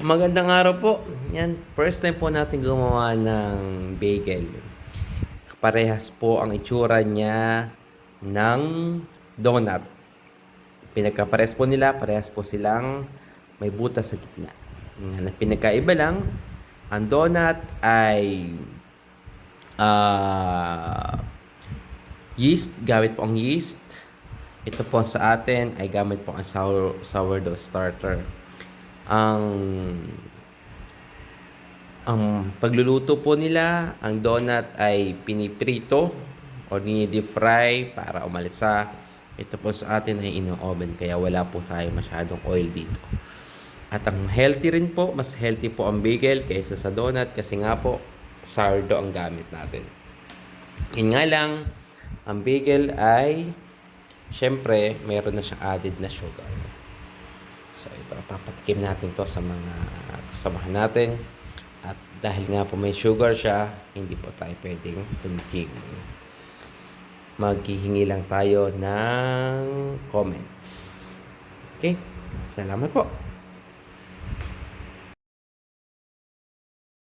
Magandang araw po. Yan, first time po natin gumawa ng bagel. Parehas po ang itsura niya ng donut. Pinagkaparehas po nila, parehas po silang may butas sa gitna. Ang pinagkaiba lang, ang donut ay ah yeast, gamit po ang yeast. Ito po sa atin ay gamit po ang sourdough starter. Ang pagluluto po nila, ang donut ay piniprito o deep fry para umalisa. Ito po sa atin ay ino-oven kaya wala po tayo masyadong oil dito. At ang healthy rin po, mas healthy po ang bagel kaysa sa donut kasi nga po sourdough ang gamit natin. Yun nga lang, ang bagel ay syempre meron na siyang added na sugar. So ito, papatikim natin to sa mga kasamahan natin. At dahil nga po may sugar siya, hindi po tayo pwedeng tumikim. Maghihingi lang tayo ng comments. Okay? Salamat po.